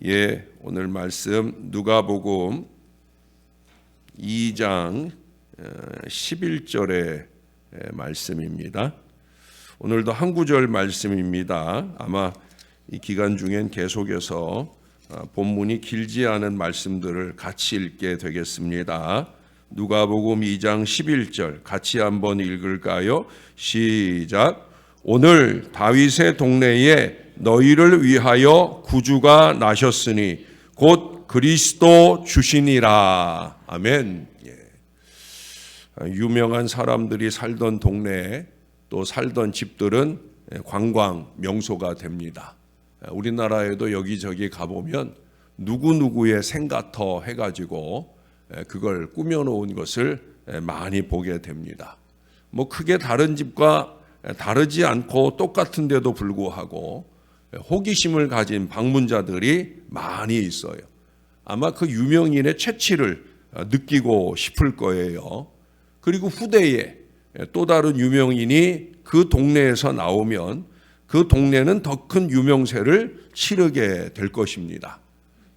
오늘 말씀 누가복음 2장 11절의 말씀입니다. 오늘도 한 구절 말씀입니다. 아마 이 기간 중엔 계속해서 본문이 길지 않은 말씀들을 같이 읽게 되겠습니다. 누가복음 2장 11절 같이 한번 읽을까요? 시작. 오늘 다윗의 동네에 너희를 위하여 구주가 나셨으니 곧 그리스도 주시니라. 아멘. 유명한 사람들이 살던 동네 또 살던 집들은 관광 명소가 됩니다. 우리나라에도 여기저기 가보면 누구누구의 생가터 해가지고 그걸 꾸며놓은 것을 많이 보게 됩니다. 뭐 크게 다른 집과 다르지 않고 똑같은데도 불구하고 호기심을 가진 방문자들이 많이 있어요. 아마 그 유명인의 채취를 느끼고 싶을 거예요. 그리고 후대에 또 다른 유명인이 그 동네에서 나오면 그 동네는 더 큰 유명세를 치르게 될 것입니다.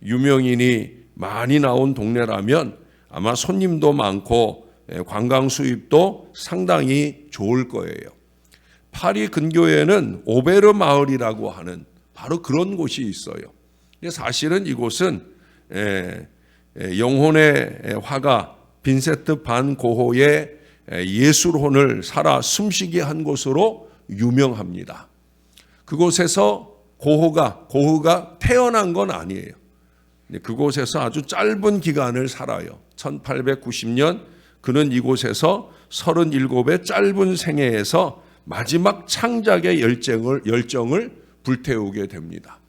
유명인이 많이 나온 동네라면 아마 손님도 많고 관광 수입도 상당히 좋을 거예요. 파리 근교에는 오베르 마을이라고 하는 바로 그런 곳이 있어요. 사실은 이곳은 영혼의 화가 빈센트 반 고흐의 예술혼을 살아 숨쉬게 한 곳으로 유명합니다. 그곳에서 고흐가 태어난 건 아니에요. 그곳에서 아주 짧은 기간을 살아요. 1890년 그는 이곳에서 37의 짧은 생애에서 마지막 창작의 열정을 불태우게 됩니다.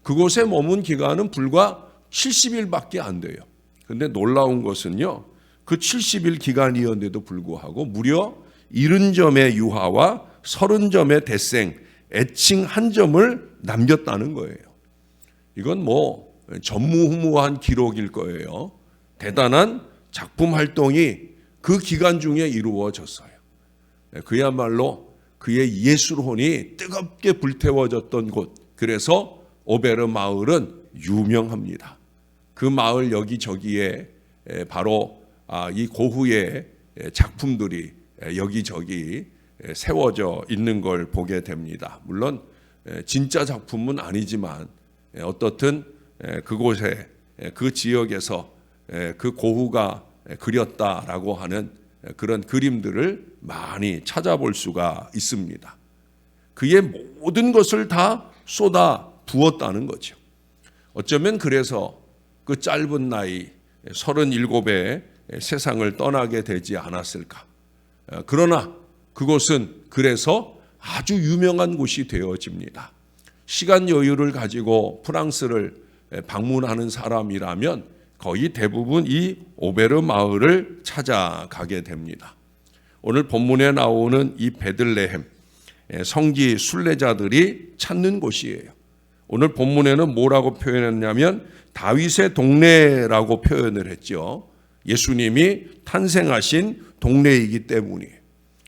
그곳에 머문 기간은 불과 70일밖에 안 돼요. 그런데 놀라운 것은요, 그 70일 기간이었는데도 불구하고 무려 70점의 유화와 30점의 대생, 애칭 한 점을 남겼다는 거예요. 이건 뭐 전무후무한 기록일 거예요. 대단한 작품 활동이 그 기간 중에 이루어졌어요. 그야말로 그의 예술혼이 뜨겁게 불태워졌던 곳, 그래서 오베르 마을은 유명합니다. 그 마을 여기저기에 바로 이 고흐의 작품들이 여기저기 세워져 있는 걸 보게 됩니다. 물론 진짜 작품은 아니지만 어떻든 그곳에 그 지역에서 그 고흐가 그렸다라고 하는 그런 그림들을 많이 찾아볼 수가 있습니다. 그의 모든 것을 다 쏟아 부었다는 거죠. 어쩌면 그래서 그 짧은 나이 37에 세상을 떠나게 되지 않았을까. 그러나 그곳은 그래서 아주 유명한 곳이 되어집니다. 시간 여유를 가지고 프랑스를 방문하는 사람이라면 거의 대부분 이 오베르 마을을 찾아가게 됩니다. 오늘 본문에 나오는 이 베들레헴, 성지 순례자들이 찾는 곳이에요. 오늘 본문에는 뭐라고 표현했냐면 다윗의 동네라고 표현을 했죠. 예수님이 탄생하신 동네이기 때문이에요.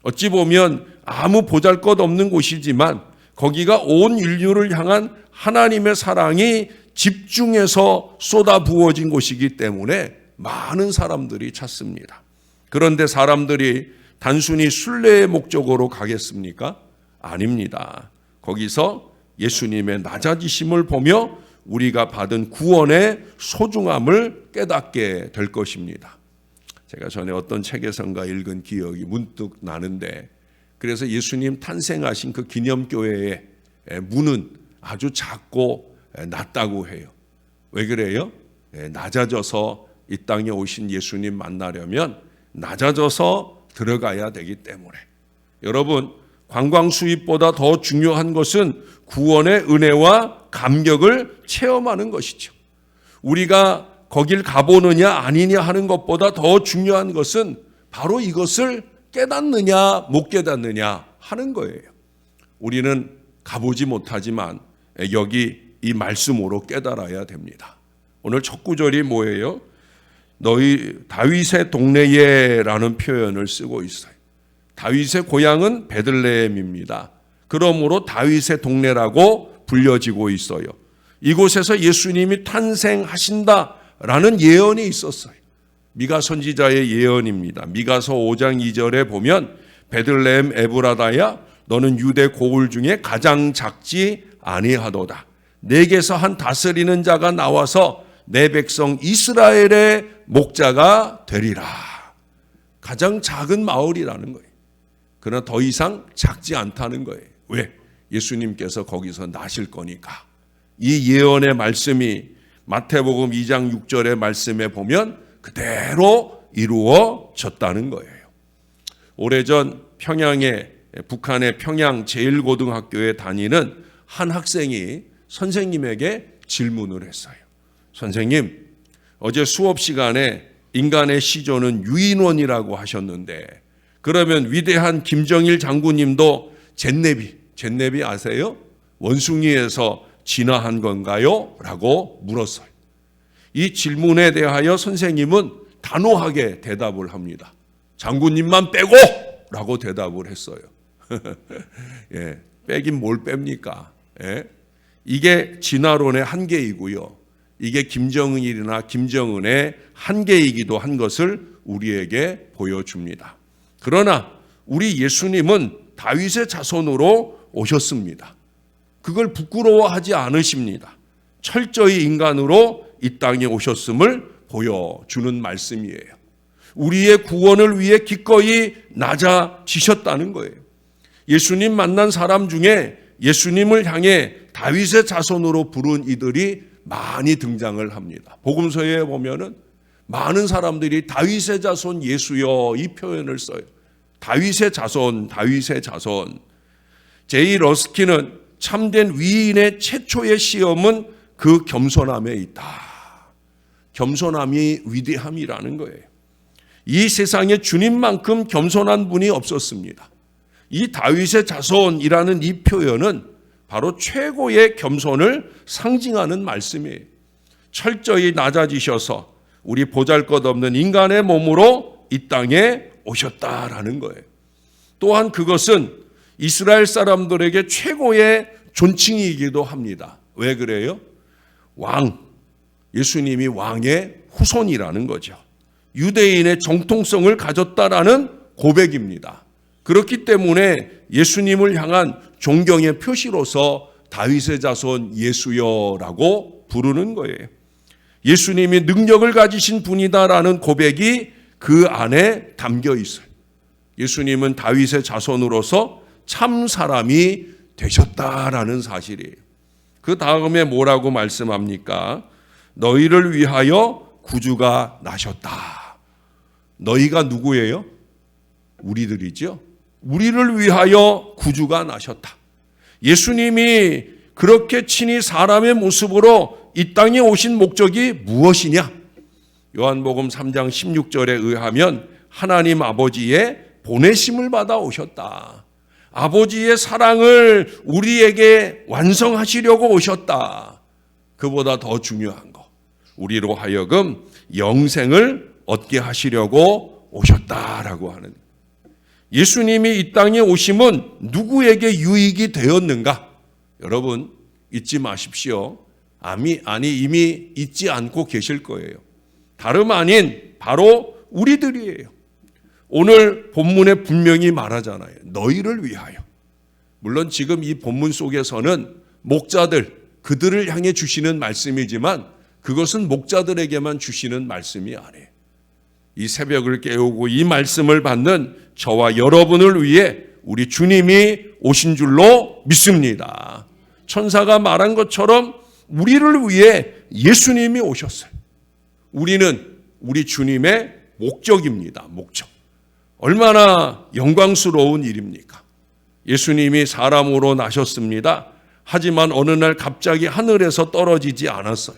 어찌 보면 아무 보잘것없는 곳이지만 거기가 온 인류를 향한 하나님의 사랑이 집중해서 쏟아 부어진 곳이기 때문에 많은 사람들이 찾습니다. 그런데 사람들이 단순히 순례의 목적으로 가겠습니까? 아닙니다. 거기서 예수님의 낮아지심을 보며 우리가 받은 구원의 소중함을 깨닫게 될 것입니다. 제가 전에 어떤 책에선가 읽은 기억이 문득 나는데, 그래서 예수님 탄생하신 그 기념교회의 문은 아주 작고 낮다고 해요. 왜 그래요? 낮아져서 이 땅에 오신 예수님 만나려면 낮아져서 들어가야 되기 때문에. 여러분, 관광 수입보다 더 중요한 것은 구원의 은혜와 감격을 체험하는 것이죠. 우리가 거길 가보느냐 아니냐 하는 것보다 더 중요한 것은 바로 이것을 깨닫느냐 못 깨닫느냐 하는 거예요. 우리는 가보지 못하지만 여기 이 말씀으로 깨달아야 됩니다. 오늘 첫 구절이 뭐예요? 너희 다윗의 동네에 라는 표현을 쓰고 있어요. 다윗의 고향은 베들레헴입니다. 그러므로 다윗의 동네라고 불려지고 있어요. 이곳에서 예수님이 탄생하신다라는 예언이 있었어요. 미가 선지자의 예언입니다. 미가서 5장 2절에 보면 베들레헴 에브라다야 너는 유대 고을 중에 가장 작지 아니하도다. 내게서 한 다스리는 자가 나와서 내 백성 이스라엘의 목자가 되리라. 가장 작은 마을이라는 거예요. 그러나 더 이상 작지 않다는 거예요. 왜? 예수님께서 거기서 나실 거니까. 이 예언의 말씀이 마태복음 2장 6절의 말씀에 보면 그대로 이루어졌다는 거예요. 오래전 평양에 북한의 평양 제1고등학교에 다니는 한 학생이 선생님에게 질문을 했어요. 선생님, 어제 수업 시간에 인간의 시조는 유인원이라고 하셨는데 그러면 위대한 김정일 장군님도 잿내비 아세요? 원숭이에서 진화한 건가요? 라고 물었어요. 이 질문에 대하여 선생님은 단호하게 대답을 합니다. 장군님만 빼고! 라고 대답을 했어요. 예, 빼긴 뭘 뺍니까? 예? 이게 진화론의 한계이고요. 이게 김정일이나 김정은의 한계이기도 한 것을 우리에게 보여줍니다. 그러나 우리 예수님은 다윗의 자손으로 오셨습니다. 그걸 부끄러워하지 않으십니다. 철저히 인간으로 이 땅에 오셨음을 보여주는 말씀이에요. 우리의 구원을 위해 기꺼이 낮아지셨다는 거예요. 예수님 만난 사람 중에 예수님을 향해 다윗의 자손으로 부른 이들이 많이 등장을 합니다. 복음서에 보면은 많은 사람들이 다윗의 자손 예수여 이 표현을 써요. 다윗의 자손, 다윗의 자손. 제이 러스키는 참된 위인의 최초의 시험은 그 겸손함에 있다. 겸손함이 위대함이라는 거예요. 이 세상에 주님만큼 겸손한 분이 없었습니다. 이 다윗의 자손이라는 이 표현은 바로 최고의 겸손을 상징하는 말씀이에요. 철저히 낮아지셔서 우리 보잘것없는 인간의 몸으로 이 땅에 오셨다라는 거예요. 또한 그것은 이스라엘 사람들에게 최고의 존칭이기도 합니다. 왜 그래요? 왕, 예수님이 왕의 후손이라는 거죠. 유대인의 정통성을 가졌다라는 고백입니다. 그렇기 때문에 예수님을 향한 존경의 표시로서 다윗의 자손 예수여라고 부르는 거예요. 예수님이 능력을 가지신 분이다라는 고백이 그 안에 담겨 있어요. 예수님은 다윗의 자손으로서 참 사람이 되셨다라는 사실이에요. 그 다음에 뭐라고 말씀합니까? 너희를 위하여 구주가 나셨다. 너희가 누구예요? 우리들이죠. 우리를 위하여 구주가 나셨다. 예수님이 그렇게 친히 사람의 모습으로 이 땅에 오신 목적이 무엇이냐? 요한복음 3장 16절에 의하면 하나님 아버지의 보내심을 받아 오셨다. 아버지의 사랑을 우리에게 완성하시려고 오셨다. 그보다 더 중요한 거. 우리로 하여금 영생을 얻게 하시려고 오셨다라고 하는. 예수님이 이 땅에 오심은 누구에게 유익이 되었는가? 여러분 잊지 마십시오. 이미 잊지 않고 계실 거예요. 다름 아닌 바로 우리들이에요. 오늘 본문에 분명히 말하잖아요. 너희를 위하여. 물론 지금 이 본문 속에서는 목자들, 그들을 향해 주시는 말씀이지만 그것은 목자들에게만 주시는 말씀이 아니에요. 이 새벽을 깨우고 이 말씀을 받는 저와 여러분을 위해 우리 주님이 오신 줄로 믿습니다. 천사가 말한 것처럼 우리를 위해 예수님이 오셨어요. 우리는 우리 주님의 목적입니다. 목적. 얼마나 영광스러운 일입니까? 예수님이 사람으로 나셨습니다. 하지만 어느 날 갑자기 하늘에서 떨어지지 않았어요.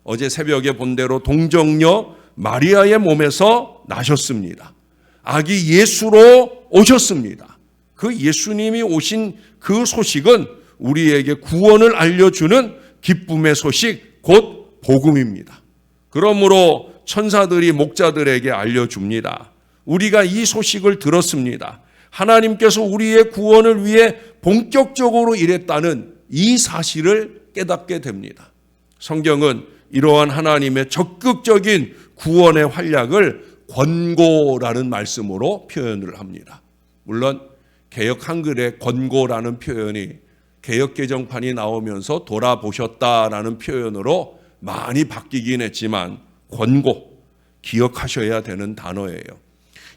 어제 새벽에 본 대로 동정녀 마리아의 몸에서 나셨습니다. 아기 예수로 오셨습니다. 그 예수님이 오신 그 소식은 우리에게 구원을 알려주는 기쁨의 소식, 곧 복음입니다. 그러므로 천사들이 목자들에게 알려줍니다. 우리가 이 소식을 들었습니다. 하나님께서 우리의 구원을 위해 본격적으로 일했다는 이 사실을 깨닫게 됩니다. 성경은 이러한 하나님의 적극적인 구원의 활약을 권고라는 말씀으로 표현을 합니다. 물론 개역 한글의 권고라는 표현이 개역 개정판이 나오면서 돌아보셨다라는 표현으로 많이 바뀌긴 했지만 권고, 기억하셔야 되는 단어예요.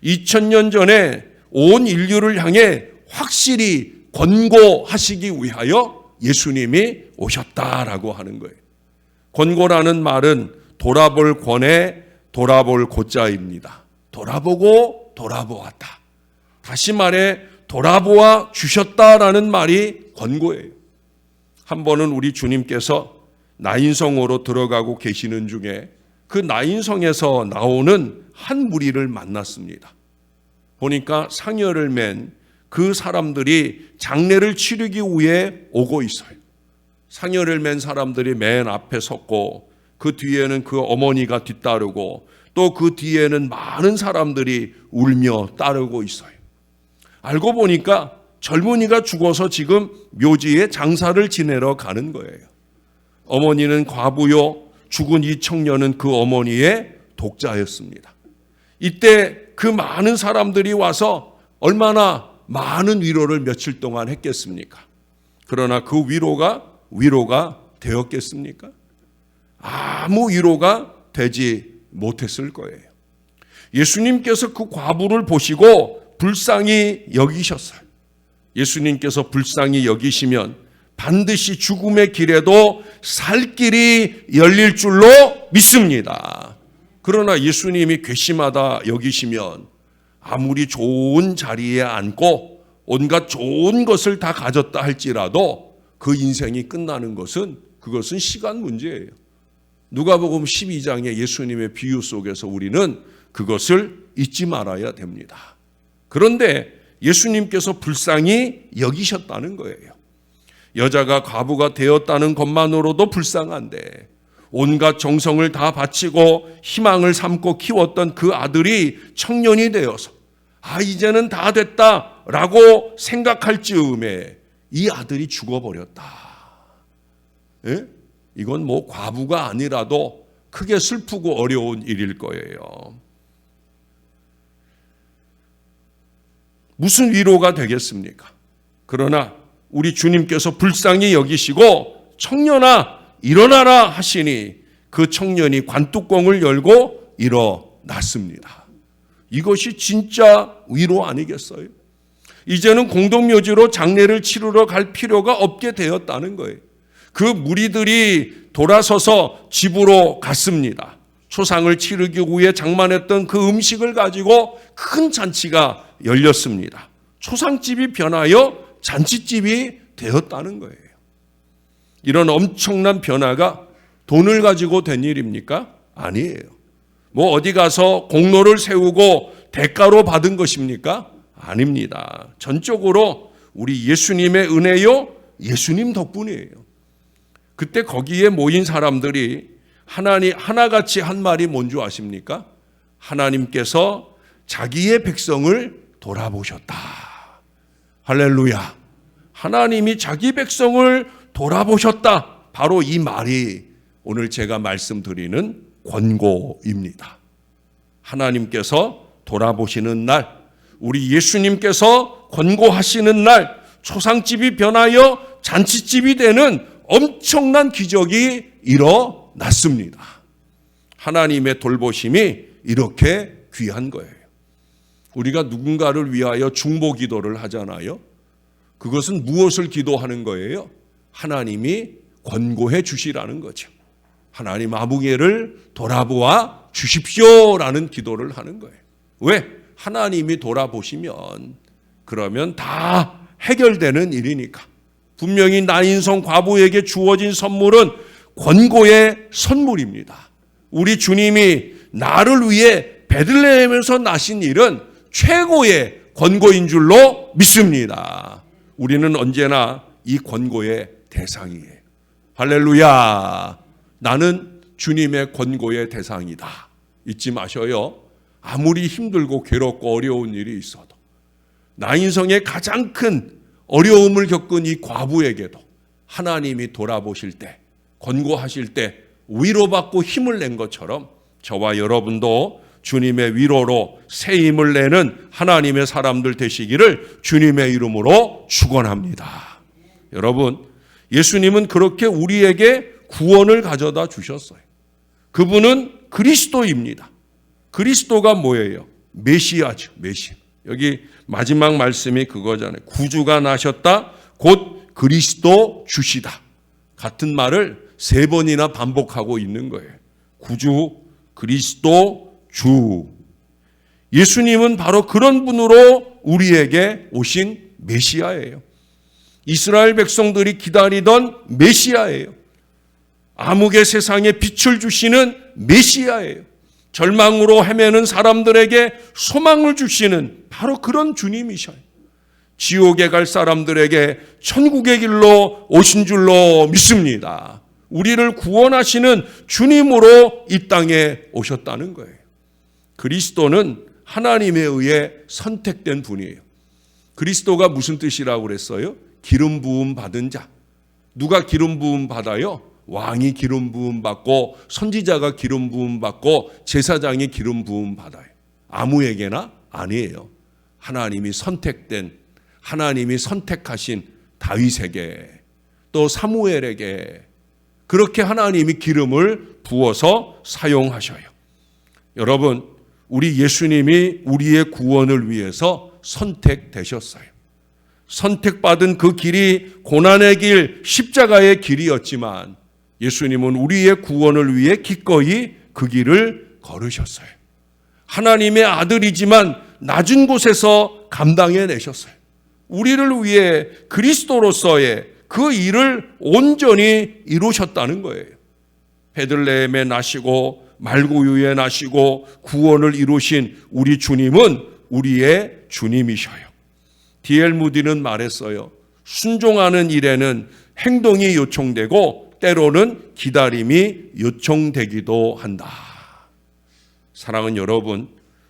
2000년 전에 온 인류를 향해 확실히 권고하시기 위하여 예수님이 오셨다라고 하는 거예요. 권고라는 말은 돌아볼 권에 돌아볼 고자입니다. 돌아보고 돌아보았다. 다시 말해 돌아보아 주셨다라는 말이 권고예요. 한 번은 우리 주님께서 나인성으로 들어가고 계시는 중에 그 나인성에서 나오는 한 무리를 만났습니다. 보니까 상여를 맨 그 사람들이 장례를 치르기 위해 오고 있어요. 상여를 맨 사람들이 맨 앞에 섰고 그 뒤에는 그 어머니가 뒤따르고 또 그 뒤에는 많은 사람들이 울며 따르고 있어요. 알고 보니까 젊은이가 죽어서 지금 묘지에 장사를 지내러 가는 거예요. 어머니는 과부요, 죽은 이 청년은 그 어머니의 독자였습니다. 이때 그 많은 사람들이 와서 얼마나 많은 위로를 며칠 동안 했겠습니까? 그러나 그 위로가 되었겠습니까? 아무 위로가 되지 못했을 거예요. 예수님께서 그 과부를 보시고 불쌍히 여기셨어요. 예수님께서 불쌍히 여기시면 반드시 죽음의 길에도 살 길이 열릴 줄로 믿습니다. 그러나 예수님이 괘씸하다 여기시면 아무리 좋은 자리에 앉고 온갖 좋은 것을 다 가졌다 할지라도 그 인생이 끝나는 그것은 시간 문제예요. 누가복음 12장의 예수님의 비유 속에서 우리는 그것을 잊지 말아야 됩니다. 그런데 예수님께서 불쌍히 여기셨다는 거예요. 여자가 과부가 되었다는 것만으로도 불쌍한데 온갖 정성을 다 바치고 희망을 삼고 키웠던 그 아들이 청년이 되어서 이제는 다 됐다라고 생각할 즈음에 이 아들이 죽어버렸다. 예? 이건 뭐 과부가 아니라도 크게 슬프고 어려운 일일 거예요. 무슨 위로가 되겠습니까? 그러나 우리 주님께서 불쌍히 여기시고 청년아 일어나라 하시니 그 청년이 관뚜껑을 열고 일어났습니다. 이것이 진짜 위로 아니겠어요? 이제는 공동묘지로 장례를 치르러 갈 필요가 없게 되었다는 거예요. 그 무리들이 돌아서서 집으로 갔습니다. 초상을 치르기 위해 장만했던 그 음식을 가지고 큰 잔치가 열렸습니다. 초상집이 변하여 잔치집이 되었다는 거예요. 이런 엄청난 변화가 돈을 가지고 된 일입니까? 아니에요. 뭐 어디 가서 공로를 세우고 대가로 받은 것입니까? 아닙니다. 전적으로 우리 예수님의 은혜요, 예수님 덕분이에요. 그때 거기에 모인 사람들이 하나같이 한 말이 뭔지 아십니까? 하나님께서 자기의 백성을 돌아보셨다. 할렐루야. 하나님이 자기 백성을 돌아보셨다. 바로 이 말이 오늘 제가 말씀드리는 권고입니다. 하나님께서 돌아보시는 날, 우리 예수님께서 권고하시는 날, 초상집이 변하여 잔치집이 되는 엄청난 기적이 일어났습니다. 하나님의 돌보심이 이렇게 귀한 거예요. 우리가 누군가를 위하여 중보 기도를 하잖아요. 그것은 무엇을 기도하는 거예요? 하나님이 권고해 주시라는 거죠. 하나님 아무개를 돌아보아 주십시오라는 기도를 하는 거예요. 왜? 하나님이 돌아보시면 그러면 다 해결되는 일이니까. 분명히 나인성 과부에게 주어진 선물은 권고의 선물입니다. 우리 주님이 나를 위해 베들레헴에서 나신 일은 최고의 권고인 줄로 믿습니다. 우리는 언제나 이 권고의 대상이에요. 할렐루야. 나는 주님의 권고의 대상이다. 잊지 마셔요. 아무리 힘들고 괴롭고 어려운 일이 있어도 나 인생의 가장 큰 어려움을 겪은 이 과부에게도 하나님이 돌아보실 때 권고하실 때 위로받고 힘을 낸 것처럼 저와 여러분도 주님의 위로로 새 힘을 내는 하나님의 사람들 되시기를 주님의 이름으로 축원합니다. 여러분, 예수님은 그렇게 우리에게 구원을 가져다 주셨어요. 그분은 그리스도입니다. 그리스도가 뭐예요? 메시아죠. 메시아. 여기 마지막 말씀이 그거잖아요. 구주가 나셨다. 곧 그리스도 주시다. 같은 말을 3번이나 반복하고 있는 거예요. 구주, 그리스도, 주. 예수님은 바로 그런 분으로 우리에게 오신 메시아예요. 이스라엘 백성들이 기다리던 메시아예요. 암흑의 세상에 빛을 주시는 메시아예요. 절망으로 헤매는 사람들에게 소망을 주시는 바로 그런 주님이셔요. 지옥에 갈 사람들에게 천국의 길로 오신 줄로 믿습니다. 우리를 구원하시는 주님으로 이 땅에 오셨다는 거예요. 그리스도는 하나님에 의해 선택된 분이에요. 그리스도가 무슨 뜻이라고 그랬어요? 기름 부음 받은 자. 누가 기름 부음 받아요? 왕이 기름 부음 받고 선지자가 기름 부음 받고 제사장이 기름 부음 받아요. 아무에게나 아니에요. 하나님이 선택하신 다윗에게 또 사무엘에게 그렇게 하나님이 기름을 부어서 사용하셔요. 여러분, 우리 예수님이 우리의 구원을 위해서 선택되셨어요. 선택받은 그 길이 고난의 길, 십자가의 길이었지만 예수님은 우리의 구원을 위해 기꺼이 그 길을 걸으셨어요. 하나님의 아들이지만 낮은 곳에서 감당해내셨어요. 우리를 위해 그리스도로서의 그 일을 온전히 이루셨다는 거예요. 베들레헴에 나시고 말구유에 나시고 구원을 이루신 우리 주님은 우리의 주님이셔요. D.L. 무디는 말했어요. 순종하는 일에는 행동이 요청되고 때로는 기다림이 요청되기도 한다. 사랑하는 여러분,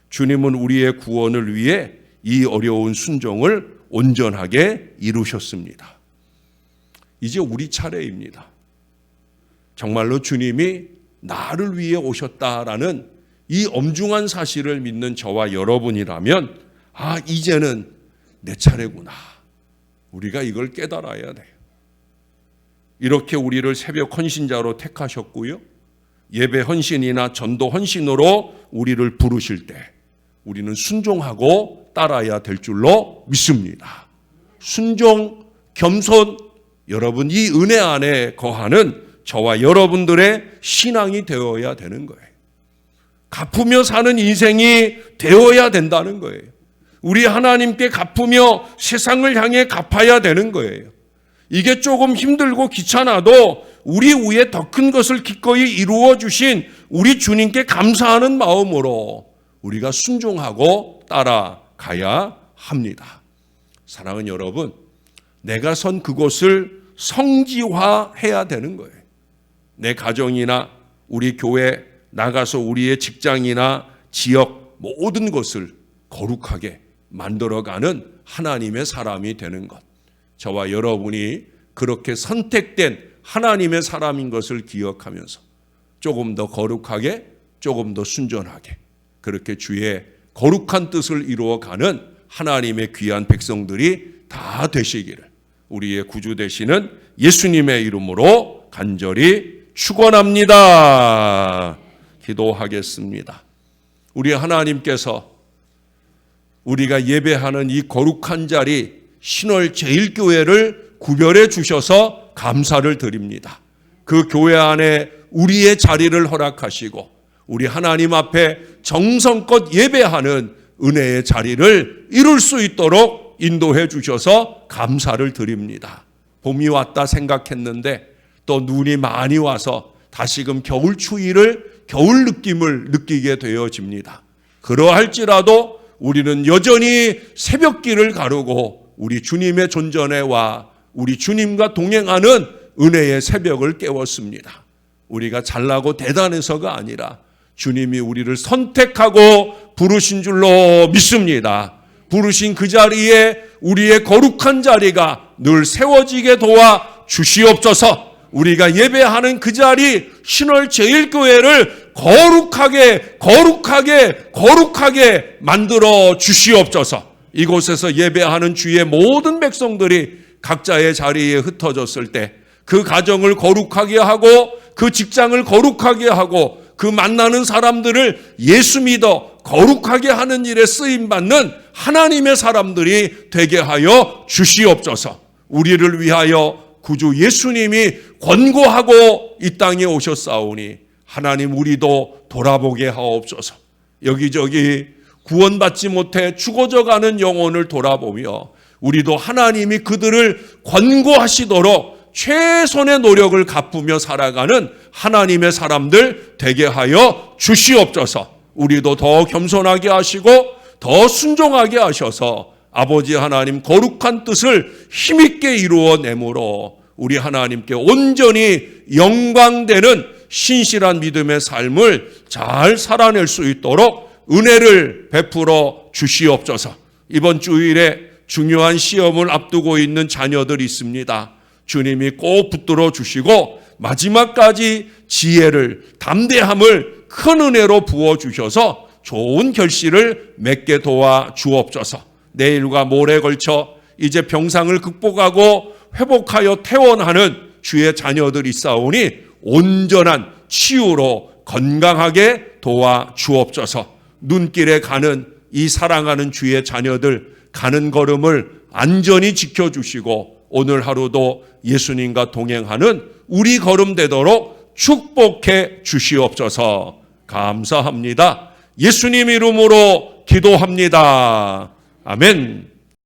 주님은 우리의 구원을 위해 이 어려운 순종을 온전하게 이루셨습니다. 이제 우리 차례입니다. 정말로 주님이 나를 위해 오셨다라는 이 엄중한 사실을 믿는 저와 여러분이라면 이제는 내 차례구나. 우리가 이걸 깨달아야 돼요. 이렇게 우리를 새벽 헌신자로 택하셨고요. 예배 헌신이나 전도 헌신으로 우리를 부르실 때 우리는 순종하고 따라야 될 줄로 믿습니다. 순종, 겸손, 여러분 이 은혜 안에 거하는 저와 여러분들의 신앙이 되어야 되는 거예요. 갚으며 사는 인생이 되어야 된다는 거예요. 우리 하나님께 갚으며 세상을 향해 갚아야 되는 거예요. 이게 조금 힘들고 귀찮아도 우리 위에 더 큰 것을 기꺼이 이루어 주신 우리 주님께 감사하는 마음으로 우리가 순종하고 따라가야 합니다. 사랑하는 여러분, 내가 선 그곳을 성지화해야 되는 거예요. 내 가정이나 우리 교회 나가서 우리의 직장이나 지역 모든 것을 거룩하게 만들어가는 하나님의 사람이 되는 것. 저와 여러분이 그렇게 선택된 하나님의 사람인 것을 기억하면서 조금 더 거룩하게, 조금 더 순전하게 그렇게 주의 거룩한 뜻을 이루어가는 하나님의 귀한 백성들이 다 되시기를 우리의 구주 되시는 예수님의 이름으로 간절히 축원합니다. 기도하겠습니다. 우리 하나님께서 우리가 예배하는 이 거룩한 자리 신월 제일교회를 구별해 주셔서 감사를 드립니다. 그 교회 안에 우리의 자리를 허락하시고 우리 하나님 앞에 정성껏 예배하는 은혜의 자리를 이룰 수 있도록 인도해 주셔서 감사를 드립니다. 봄이 왔다 생각했는데 또 눈이 많이 와서 다시금 겨울 추위를, 겨울 느낌을 느끼게 되어집니다. 그러할지라도 우리는 여전히 새벽길을 가르고 우리 주님의 존전에 와 우리 주님과 동행하는 은혜의 새벽을 깨웠습니다. 우리가 잘나고 대단해서가 아니라 주님이 우리를 선택하고 부르신 줄로 믿습니다. 부르신 그 자리에 우리의 거룩한 자리가 늘 세워지게 도와 주시옵소서. 우리가 예배하는 그 자리 신월제일교회를 거룩하게 만들어 주시옵소서. 이곳에서 예배하는 주의 모든 백성들이 각자의 자리에 흩어졌을 때 그 가정을 거룩하게 하고 그 직장을 거룩하게 하고 그 만나는 사람들을 예수 믿어 거룩하게 하는 일에 쓰임받는 하나님의 사람들이 되게 하여 주시옵소서. 우리를 위하여 구주 예수님이 권고하고 이 땅에 오셨사오니 하나님 우리도 돌아보게 하옵소서. 여기저기 구원받지 못해 죽어져가는 영혼을 돌아보며 우리도 하나님이 그들을 권고하시도록 최선의 노력을 갚으며 살아가는 하나님의 사람들 되게 하여 주시옵소서. 우리도 더 겸손하게 하시고 더 순종하게 하셔서 아버지 하나님 거룩한 뜻을 힘있게 이루어내므로 우리 하나님께 온전히 영광되는 신실한 믿음의 삶을 잘 살아낼 수 있도록 은혜를 베풀어 주시옵소서. 이번 주일에 중요한 시험을 앞두고 있는 자녀들이 있습니다. 주님이 꼭 붙들어 주시고 마지막까지 지혜를, 담대함을 큰 은혜로 부어주셔서 좋은 결실을 맺게 도와 주옵소서. 내일과 모레에 걸쳐 이제 병상을 극복하고 회복하여 퇴원하는 주의 자녀들이 있사오니 온전한 치유로 건강하게 도와 주옵소서. 눈길에 가는 이 사랑하는 주의 자녀들 가는 걸음을 안전히 지켜주시고 오늘 하루도 예수님과 동행하는 우리 걸음 되도록 축복해 주시옵소서. 감사합니다. 예수님 이름으로 기도합니다. 아멘.